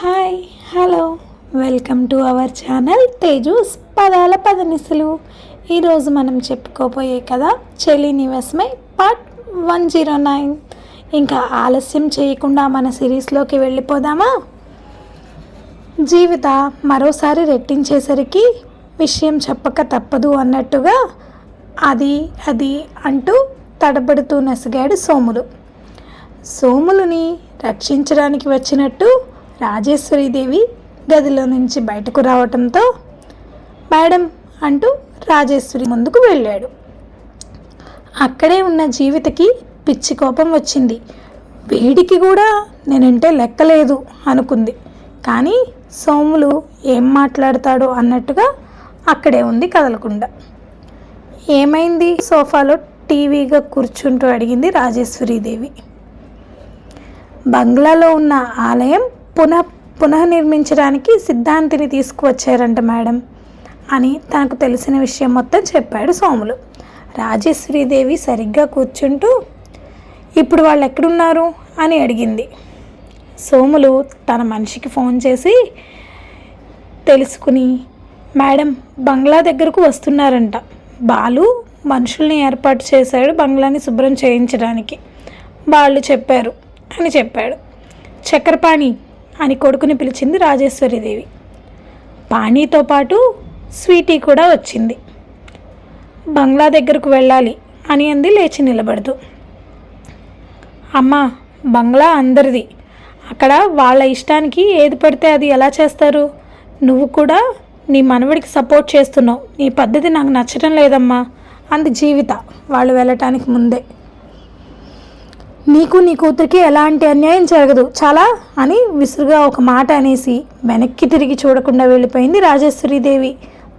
Hi hello welcome to our channel Teju's పదాల పదనిసలు. ఈరోజు మనం చెప్పుకోబోయే కదా చెలి నివాసమై పార్ట్ 109. ఇంకా ఆలస్యం చేయకుండా మన సిరీస్లోకి వెళ్ళిపోదామా. జీవిత మరోసారి రెట్టించేసరికి విషయం చెప్పక తప్పదు అన్నట్టుగా అది అంటూ తడబడుతూ నసిగాడు సోములుని రక్షించడానికి వచ్చినట్టు రాజేశ్వరీదేవి గదిలో నుంచి బయటకు రావటంతో మేడం అంటూ రాజేశ్వరి ముందుకు వెళ్ళాడు. అక్కడే ఉన్న జీవితకి పిచ్చి కోపం వచ్చింది. వేడికి కూడా నేనంటే లెక్కలేదు అనుకుంది. కానీ సోములు ఏం మాట్లాడతాడో అన్నట్టుగా అక్కడే ఉంది కదలకుండా. ఏమైంది సోఫాలో టీవీగా కూర్చుంటూ అడిగింది రాజేశ్వరీదేవి. బంగ్లాలో ఉన్న ఆలయం పునఃనిర్మించడానికి సిద్ధాంతిని తీసుకువచ్చారంట మేడం అని తనకు తెలిసిన విషయం మొత్తం చెప్పాడు సోములు. రాజేశ్వరీదేవి సరిగ్గా కూర్చుంటూ ఇప్పుడు వాళ్ళు ఎక్కడున్నారు అని అడిగింది. సోములు తన మనిషికి ఫోన్ చేసి తెలుసుకుని మేడం బంగ్లా దగ్గరకు వస్తున్నారంట. బాలు మనుషుల్ని ఏర్పాటు చేశాడు బంగ్లాని శుభ్రం చేయించడానికి, వాళ్ళు చెప్పారు అని చెప్పాడు. చక్రపాణి అని కొడుకుని పిలిచింది రాజేశ్వరీదేవి. పాణితో పాటు స్వీటీ కూడా వచ్చింది. బంగ్లా దగ్గరకు వెళ్ళాలి అని అంది లేచి నిలబడుతూ. అమ్మా బంగ్లా అందరిది, అక్కడ వాళ్ళ ఇష్టానికి ఏది పడితే అది ఎలా చేస్తారు? నువ్వు కూడా నీ మనవడికి సపోర్ట్ చేస్తున్నావు, నీ పద్ధతి నాకు నచ్చడం లేదమ్మా అంది జీవిత వాళ్ళు వెళ్ళటానికి ముందే. నీకు నీ కూతురికి ఎలాంటి అన్యాయం జరగదు చాలా అని విసురుగా ఒక మాట అనేసి వెనక్కి తిరిగి చూడకుండా వెళ్ళిపోయింది రాజేశ్వరీదేవి.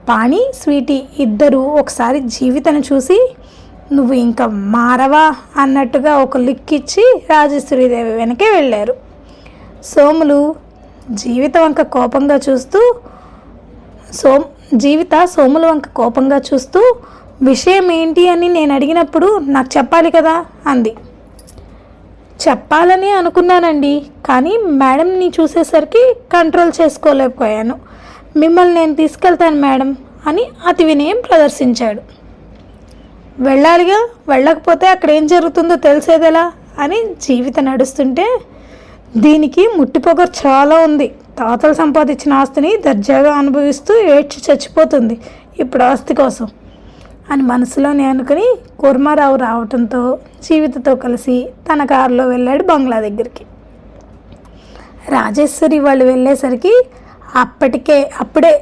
పాణి స్వీటీ ఇద్దరూ ఒకసారి జీవితను చూసి నువ్వు ఇంకా మారవా అన్నట్టుగా ఒక లిక్ ఇచ్చి రాజేశ్వరీదేవి వెనకే వెళ్ళారు. సోములు జీవిత వంక కోపంగా చూస్తూ కోపంగా చూస్తూ విషయం ఏంటి అని నేను అడిగినప్పుడు నాకు చెప్పాలి కదా అంది. చెప్పాలని అనుకున్నానండి, కానీ మేడంని చూసేసరికి కంట్రోల్ చేసుకోలేకపోయాను. మిమ్మల్ని నేను తీసుకెళ్తాను మేడం అని అతి వినయం ప్రదర్శించాడు. వెళ్ళాలిగా, వెళ్ళకపోతే అక్కడ ఏం జరుగుతుందో తెలిసేదెలా అని జీవిత నడుస్తుంటే దీనికి ముట్టిపొగరు చాలా ఉంది. తాతలు సంపాదించిన ఆస్తిని దర్జాగా అనుభవిస్తూ ఏడ్చి చచ్చిపోతుంది ఇప్పుడు ఆస్తి కోసం అని మనసులోనే అనుకుని కూర్మారావు రావటంతో జీవితతో కలిసి తన కారులో వెళ్ళాడు బంగ్లా దగ్గరికి. రాజేశ్వరి వాళ్ళు వెళ్ళేసరికి అప్పుడే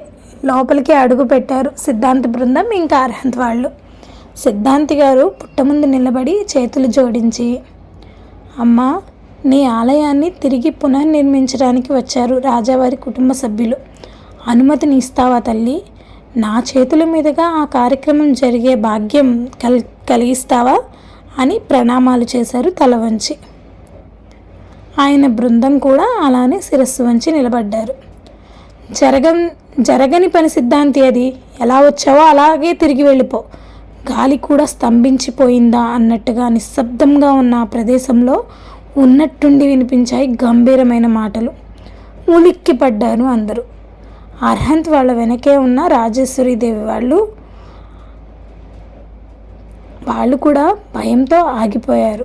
లోపలికి అడుగు పెట్టారు సిద్ధాంతి బృందం ఇంకా అర్హంత్ వాళ్ళు. సిద్ధాంతి గారు పుట్ట ముందు నిలబడి చేతులు జోడించి, అమ్మా నీ ఆలయాన్ని తిరిగి పునర్నిర్మించడానికి వచ్చారు రాజావారి కుటుంబ సభ్యులు, అనుమతిని ఇస్తావా తల్లి? నా చేతుల మీదుగా ఆ కార్యక్రమం జరిగే భాగ్యం కలిగిస్తావా అని ప్రణామాలు చేశారు తల వంచి. ఆయన బృందం కూడా అలానే శిరస్సు వంచి నిలబడ్డారు. జరగని పని సిద్ధాంతి, అది ఎలా వచ్చావో అలాగే తిరిగి వెళ్ళిపో. గాలి కూడా స్తంభించిపోయిందా అన్నట్టుగా నిశ్శబ్దంగా ఉన్న ఆ ప్రదేశంలో ఉన్నట్టుండి వినిపించాయి గంభీరమైన మాటలు. ఉలిక్కి పడ్డారు అందరూ. అర్హంత్ వాళ్ళ వెనకే ఉన్న రాజేశ్వరీదేవి వాళ్ళు కూడా భయంతో ఆగిపోయారు.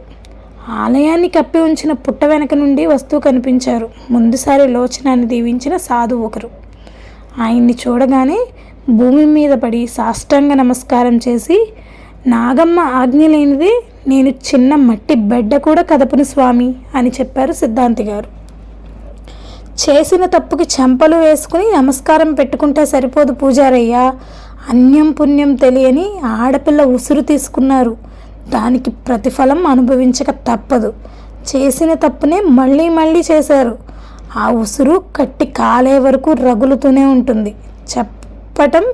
ఆలయాన్ని కప్పి ఉంచిన పుట్ట వెనక నుండి వస్తూ కనిపించారు ముందుసారి లోచనాన్ని దీవించిన సాధు ఒకరు. ఆయన్ని చూడగానే భూమి మీద పడి సాష్టాంగ నమస్కారం చేసి, నాగమ్మ ఆజ్ఞ లేనిదే నేను చిన్న మట్టి బెడ్డ కూడా కదపను స్వామి అని చెప్పారు సిద్ధాంతి గారు. చేసిన తప్పుకి చెంపలు వేసుకుని నమస్కారం పెట్టుకుంటే సరిపోదు పూజారయ్యా, అన్యం పుణ్యం తెలియని ఆడపిల్ల ఉసురు తీసుకున్నారు, దానికి ప్రతిఫలం అనుభవించక తప్పదు. చేసిన తప్పునే మళ్ళీ మళ్ళీ చేశారు, ఆ ఉసురు కట్టి కాలే వరకు రగులుతూనే ఉంటుంది చెప్పటం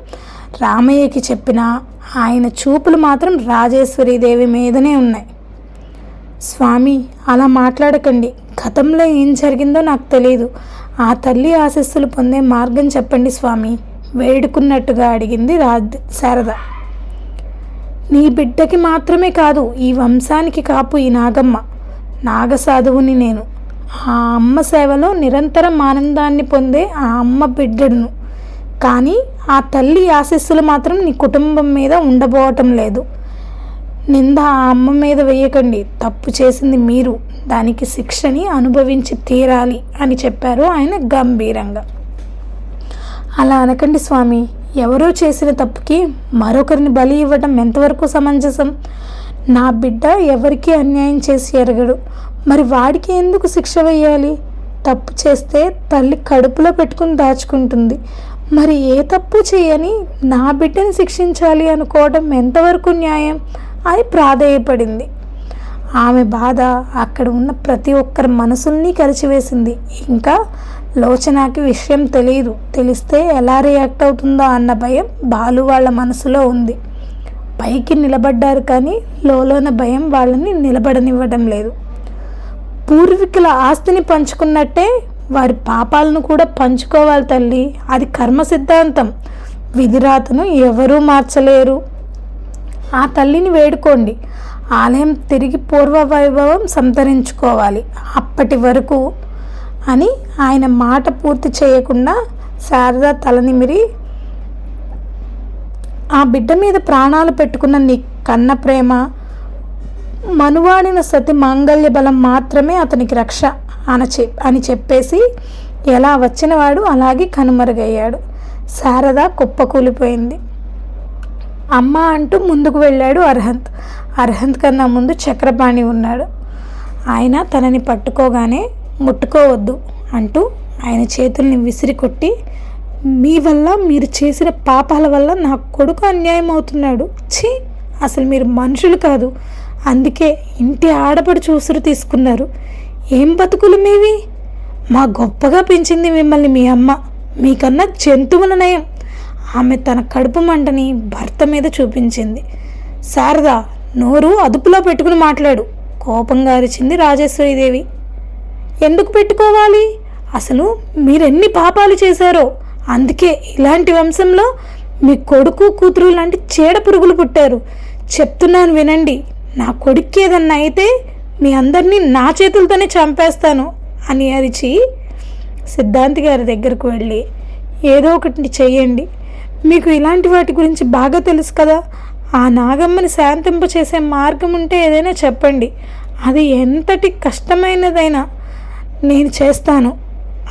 రామయ్యకి చెప్పినా ఆయన చూపులు మాత్రం రాజేశ్వరీదేవి మీదనే ఉన్నాయి. స్వామి అలా మాట్లాడకండి, గతంలో ఏం జరిగిందో నాకు తెలియదు, ఆ తల్లి ఆశీస్సులు పొందే మార్గం చెప్పండి స్వామి వేడుకున్నట్టుగా అడిగింది శారద. నీ బిడ్డకి మాత్రమే కాదు ఈ వంశానికి కాపు ఈ నాగమ్మ, నాగసాధువుని నేను, ఆ అమ్మ సేవలో నిరంతరం ఆనందాన్ని పొందే ఆ అమ్మ బిడ్డను. కానీ ఆ తల్లి ఆశీస్సులు మాత్రం నీ కుటుంబం మీద ఉండబోవటం లేదు. నింద ఆ అమ్మ మీద వేయకండి. తప్పు చేసింది మీరు, దానికి శిక్షని అనుభవించి తీరాలి అని చెప్పారు ఆయన గంభీరంగా. అలా అనకండి స్వామి. ఎవరో చేసిన తప్పుకి మరొకరిని బలి ఇవ్వటం ఎంతవరకు సమంజసం? నా బిడ్డ ఎవరికీ అన్యాయం చేసి ఎరగడు, మరి వాడికి ఎందుకు శిక్ష వేయాలి? తప్పు చేస్తే తల్లి కడుపులో పెట్టుకుని దాచుకుంటుంది. మరి ఏ తప్పు చేయని నా బిడ్డని శిక్షించాలి అనుకోవడం ఎంతవరకు న్యాయం అని ప్రాధేయపడింది. ఆమె బాధ అక్కడ ఉన్న ప్రతి ఒక్కరి మనసుల్ని కలిచివేసింది. ఇంకా లోచనకి విషయం తెలియదు. తెలిస్తే ఎలా రియాక్ట్ అవుతుందో అన్న భయం బాలు వాళ్ళ మనసులో ఉంది. పైకి నిలబడ్డారు కానీ లోలోన భయం వాళ్ళని నిలబడనివ్వడం లేదు. పూర్వీకుల ఆస్తిని పంచుకున్నట్టే వారి పాపాలను కూడా పంచుకోవాలి తల్లి. అది కర్మ సిద్ధాంతం. విధిరాతను ఎవరూ మార్చలేరు. ఆ తల్లిని వేడుకోండి. ఆలయం తిరిగి పూర్వ వైభవం సంతరించుకోవాలి. అప్పటి వరకు అని ఆయన మాట పూర్తి చేయకుండా శారద తలనిమిరి, ఆ బిడ్డ మీద ప్రాణాలు పెట్టుకున్న నీ కన్న ప్రేమ, మనువాడిన సతి మాంగళ్య బలం మాత్రమే అతనికి రక్ష అని చెప్పేసి ఎలా వచ్చినవాడు అలాగే కనుమరుగయ్యాడు. శారద కుప్పకూలిపోయింది. అమ్మ అంటూ ముందుకు వెళ్ళాడు అర్హంత్. అర్హంత్ కన్నా ముందు చక్రపాణి ఉన్నాడు. ఆయన తనని పట్టుకోగానే ముట్టుకోవద్దు అంటూ ఆయన చేతుల్ని విసిరి కొట్టి, మీ వల్ల, మీరు చేసిన పాపాల వల్ల నా కొడుకు అన్యాయం అవుతున్నాడు. ఛీ, అసలు మీరు మనుషులు కాదు. అందుకే ఇంటి ఆడపడి చూసురు తీసుకున్నారు. ఏం బతుకులు మీవి? మా గొప్పగా పెంచింది మిమ్మల్ని మీ అమ్మ. మీకన్నా జంతువుల నయం. ఆమె తన కడుపు మంటని భర్త మీద చూపించింది. శారద, నోరు అదుపులో పెట్టుకుని మాట్లాడు, కోపంగా అరిచింది రాజేశ్వరీదేవి. ఎందుకు పెట్టుకోవాలి? అసలు మీరెన్ని పాపాలు చేశారో. అందుకే ఇలాంటి వంశంలో మీ కొడుకు కూతురు లాంటి చీడ పురుగులు పుట్టారు. చెప్తున్నాను వినండి. నా కొడుక్కి ఏదన్నా అయితే మీ అందరినీ నా చేతులతోనే చంపేస్తాను అని అరిచి సిద్ధాంతి గారి దగ్గరకు వెళ్ళి, ఏదో ఒకటి చెయ్యండి. మీకు ఇలాంటి వాటి గురించి బాగా తెలుసు కదా. ఆ నాగమ్మని శాంతింపచేసే మార్గం ఉంటే ఏదైనా చెప్పండి. అది ఎంతటి కష్టమైనదైనా నేను చేస్తాను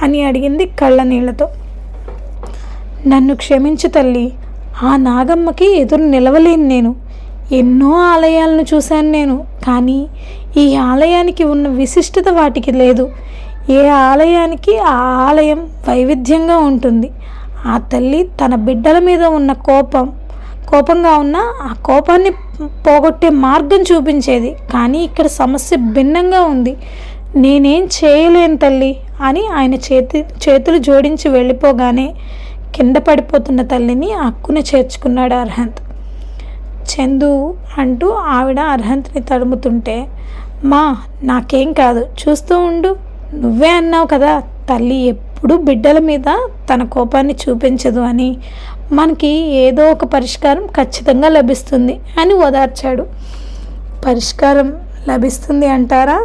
అని అడిగింది కళ్ళ నీళ్లతో. నన్ను క్షమించు తల్లి. ఆ నాగమ్మకి ఎదురు నిలవలేను నేను. ఎన్నో ఆలయాలను చూశాను నేను. కానీ ఈ ఆలయానికి ఉన్న విశిష్టత వాటికి లేదు. ఏ ఆలయానికి ఆ ఆలయం వైవిధ్యంగా ఉంటుంది. ఆ తల్లి తన బిడ్డల మీద ఉన్న కోపంగా ఉన్న ఆ కోపాన్ని పోగొట్టే మార్గం చూపించేది. కానీ ఇక్కడ సమస్య భిన్నంగా ఉంది. నేనేం చేయలేను తల్లి అని ఆయన చేతులు జోడించి వెళ్ళిపోగానే కింద పడిపోతున్న తల్లిని అక్కున చేర్చుకున్నాడు అర్హంత్. చందు అంటూ ఆవిడ అర్హంత్ని తడుముతుంటే, మా నాకేం కాదు, చూస్తూ ఉండు. నువ్వే అన్నావు కదా తల్లి ఎప్పుడు బిడ్డల మీద తన కోపాన్ని చూపించదు అని. మనకి ఏదో ఒక పరిష్కారం ఖచ్చితంగా లభిస్తుంది అని ఓదార్చాడు. పరిష్కారం లభిస్తుంది అంటారా?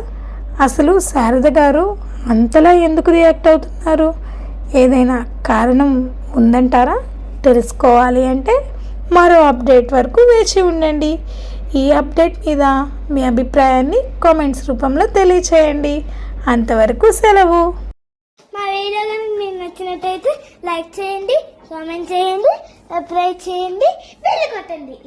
అసలు శారద గారు అంతలా ఎందుకు రియాక్ట్ అవుతున్నారు? ఏదైనా కారణం ఉందంటారా? తెలుసుకోవాలి అంటే మరో అప్డేట్ వరకు వేచి ఉండండి. ఈ అప్డేట్ మీద మీ అభిప్రాయాన్ని కామెంట్స్ రూపంలో తెలియచేయండి. అంతవరకు సెలవు. మా వీడియో కనుక మీకు నచ్చినట్టయితే లైక్ చేయండి, కామెంట్ చేయండి, సబ్స్క్రైబ్ చేయండి, బెల్ కొట్టండి.